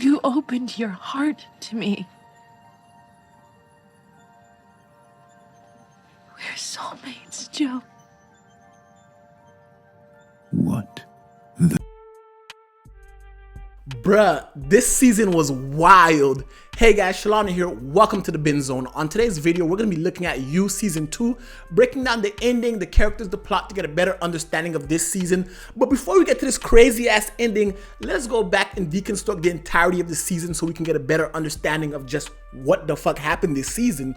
You opened your heart to me. We're soulmates, Joe. What? Bruh, this season was wild. Hey guys, Shalana here. Welcome to the Binge Zone. On today's video, we're going to be looking at You Season 2, breaking down the ending, the characters, the plot to get a better understanding of this season. But before we get to this crazy ass ending, let's go back and deconstruct the entirety of the season so we can get a better understanding of just what the fuck happened this season.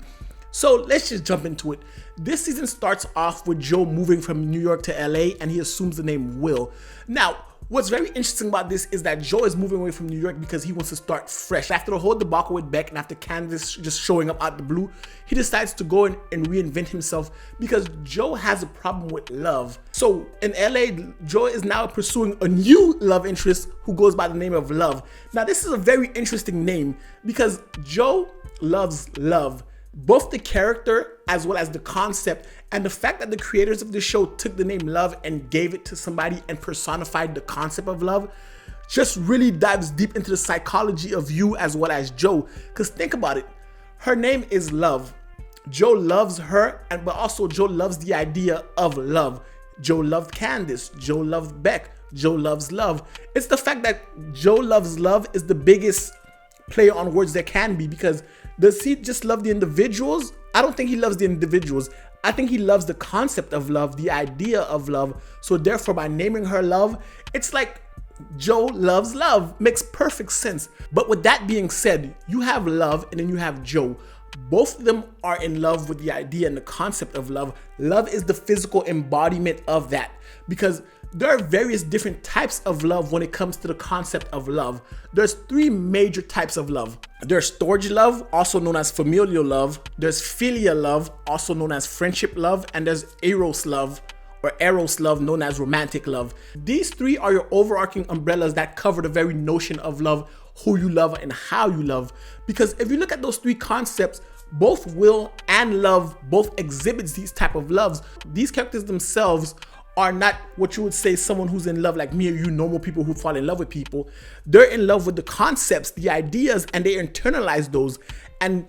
So let's just jump into it. This season starts off with Joe moving from New York to LA and he assumes the name Will. Now, what's very interesting about this is that Joe is moving away from New York because he wants to start fresh. After the whole debacle with Beck and after Candace just showing up out the blue, he decides to go in and reinvent himself because Joe has a problem with love. So in LA, Joe is now pursuing a new love interest who goes by the name of Love. Now this is a very interesting name because Joe loves love. Both the character as well as the concept, and the fact that the creators of the show took the name Love and gave it to somebody and personified the concept of love just really dives deep into the psychology of you as well as Joe. Because think about it, her name is Love. Joe loves her, but also Joe loves the idea of love. Joe loved Candace, Joe loved Beck, Joe loves love. It's the fact that Joe loves love is the biggest play on words there can be, because does he just love the individuals? I don't think he loves the individuals. I think he loves the concept of love, the idea of love. So therefore, by naming her Love, it's like Joe loves love. Makes perfect sense. But with that being said, you have Love and then you have Joe. Both of them are in love with the idea and the concept of love. Love is the physical embodiment of that, because there are various different types of love when it comes to the concept of love. There's three major types of love. There's storge love, also known as familial love. There's philia love, also known as friendship love. And there's eros love, or eros love, known as romantic love. These three are your overarching umbrellas that cover the very notion of love, who you love and how you love. Because if you look at those three concepts, both Will and Love both exhibits these type of loves. These characters themselves are not what you would say someone who's in love like me or you, normal people who fall in love with people. They're in love with the concepts, the ideas, and they internalize those. And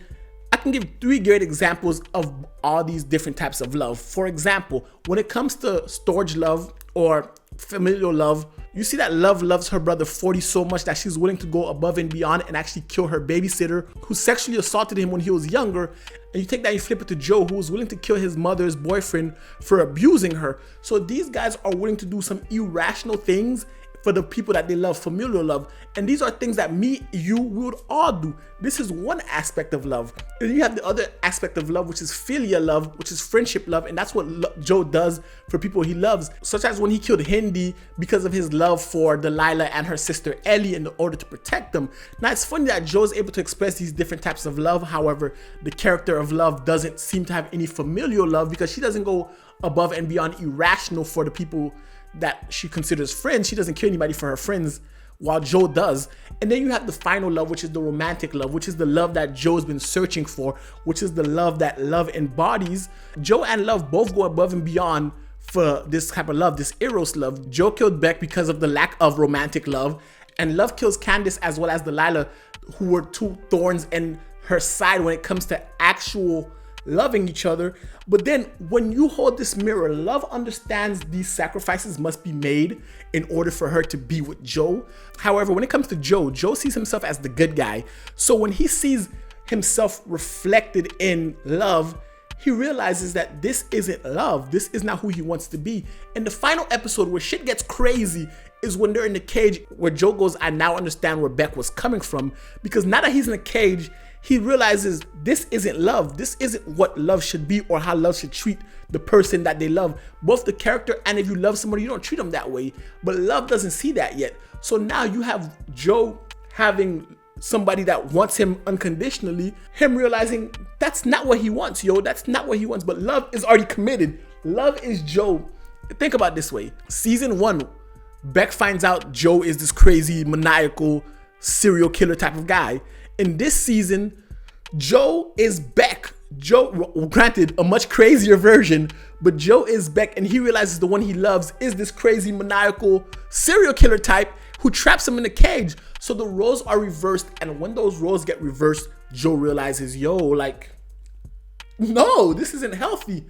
I can give three great examples of all these different types of love. For example, when it comes to storge love or familial love, you see that Love loves her brother 40 so much that she's willing to go above and beyond and actually kill her babysitter who sexually assaulted him when he was younger. And you take that and you flip it to Joe, who was willing to kill his mother's boyfriend for abusing her. So these guys are willing to do some irrational things for the people that they love, familial love. And these are things that me, you, we would all do. This is one aspect of love. And you have the other aspect of love, which is philia love, which is friendship love. And that's what Joe does for people he loves, such as when he killed Hindi because of his love for Delilah and her sister Ellie in order to protect them. Now it's funny that Joe's able to express these different types of love. However, the character of Love doesn't seem to have any familial love because she doesn't go above and beyond irrational for the people that she considers friends. She doesn't kill anybody for her friends, while Joe does. And then you have the final love, which is the romantic love, which is the love that Joe's been searching for, which is the love that Love embodies. Joe and Love both go above and beyond for this type of love, this eros love. Joe killed Beck because of the lack of romantic love, and Love kills Candace as well as Delilah, who were two thorns in her side when it comes to actual loving each other. But then when you hold this mirror, Love understands these sacrifices must be made in order for her to be with Joe. However, when it comes to Joe, Joe sees himself as the good guy. So when he sees himself reflected in Love, he realizes that this isn't love. This is not who he wants to be. And the final episode where shit gets crazy is when they're in the cage, where Joe goes, I now understand where Beck was coming from. Because now that he's in a cage, he realizes this isn't love. This isn't what love should be or how love should treat the person that they love. Both the character and if you love somebody, you don't treat them that way. But Love doesn't see that yet. So now you have Joe having somebody that wants him unconditionally, him realizing that's not what he wants, yo. That's not what he wants. But Love is already committed. Love is Joe. Think about it this way. Season 1, Beck finds out Joe is this crazy, maniacal, serial killer type of guy. In this season, Joe is Beck. Joe, granted, a much crazier version, but Joe is Beck, and he realizes the one he loves is this crazy, maniacal, serial killer type who traps him in a cage. So the roles are reversed, and when those roles get reversed, Joe realizes, yo, like, no, this isn't healthy.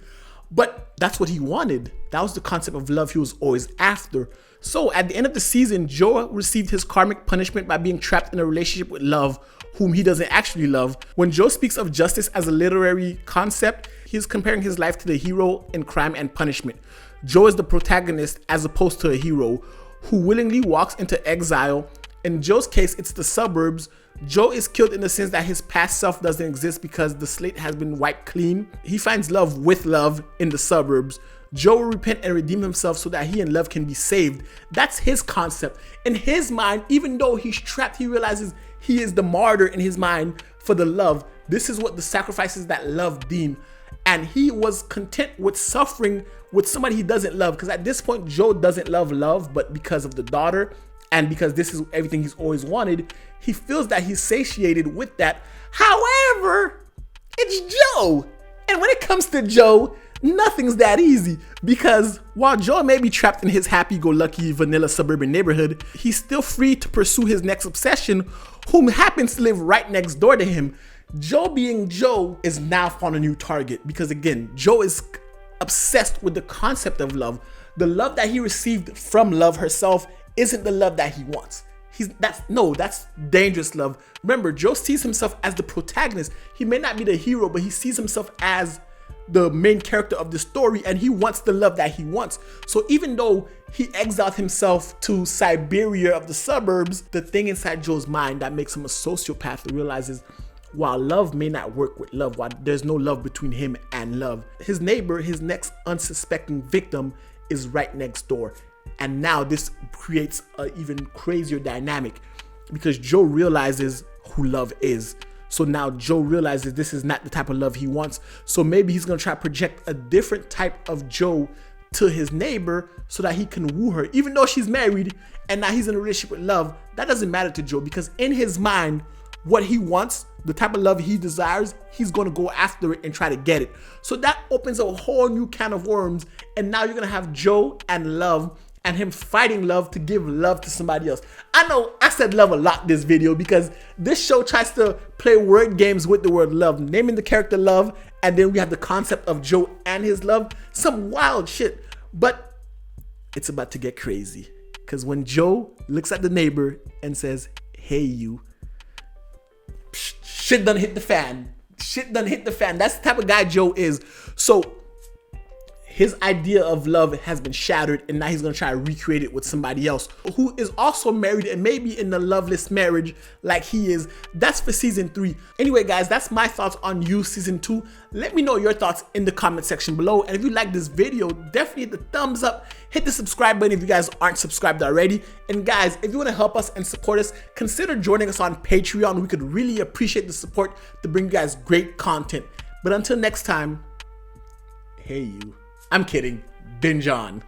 But that's what he wanted. That was the concept of love he was always after. So at the end of the season, Joe received his karmic punishment by being trapped in a relationship with love, whom he doesn't actually love. When Joe speaks of justice as a literary concept, he's comparing his life to the hero in Crime and Punishment. Joe is the protagonist as opposed to a hero who willingly walks into exile. In Joe's case, it's the suburbs. Joe is killed in the sense that his past self doesn't exist because the slate has been wiped clean. He finds love with love in the suburbs. Joe will repent and redeem himself so that he and love can be saved. That's his concept. In his mind, even though he's trapped, he realizes he is the martyr in his mind for the love. This is what the sacrifices that love deem. And he was content with suffering with somebody he doesn't love, because at this point, Joe doesn't love, but because of the daughter, and because this is everything he's always wanted, he feels that he's satiated with that. However, it's Joe. And when it comes to Joe, nothing's that easy, because while Joe may be trapped in his happy-go-lucky vanilla suburban neighborhood, he's still free to pursue his next obsession, whom happens to live right next door to him. Joe being Joe is now found a new target, because again, Joe is obsessed with the concept of love. The love that he received from love herself isn't the love that he wants. That's dangerous love. Remember, Joe sees himself as the protagonist. He may not be the hero, but he sees himself as the main character of the story, and he wants the love that he wants. So even though he exiled himself to Siberia of the suburbs, the thing inside Joe's mind that makes him a sociopath realizes, while love may not work with love, while there's no love between him and love, his neighbor, his next unsuspecting victim, is right next door. And now this creates an even crazier dynamic, because Joe realizes who love is. So now Joe realizes this is not the type of love he wants. So maybe he's gonna try to project a different type of Joe to his neighbor so that he can woo her. Even though she's married and now he's in a relationship with love, that doesn't matter to Joe, because in his mind, what he wants, the type of love he desires, he's gonna go after it and try to get it. So that opens a whole new can of worms, and now you're gonna have Joe and love, and him fighting love to give love to somebody else. I know I said love a lot this video, because this show tries to play word games with the word love, naming the character Love, and then we have the concept of Joe and his love. Some wild shit, but it's about to get crazy, because when Joe looks at the neighbor and says, "Hey you," shit done hit the fan. Shit done hit the fan. That's the type of guy Joe is. So his idea of love has been shattered, and now he's gonna try to recreate it with somebody else who is also married and maybe in a loveless marriage like he is. That's for season 3. Anyway, guys, that's my thoughts on You season 2. Let me know your thoughts in the comment section below. And if you like this video, definitely hit the thumbs up, hit the subscribe button if you guys aren't subscribed already. And guys, if you wanna help us and support us, consider joining us on Patreon. We could really appreciate the support to bring you guys great content. But until next time, hey you. I'm kidding. Binge on.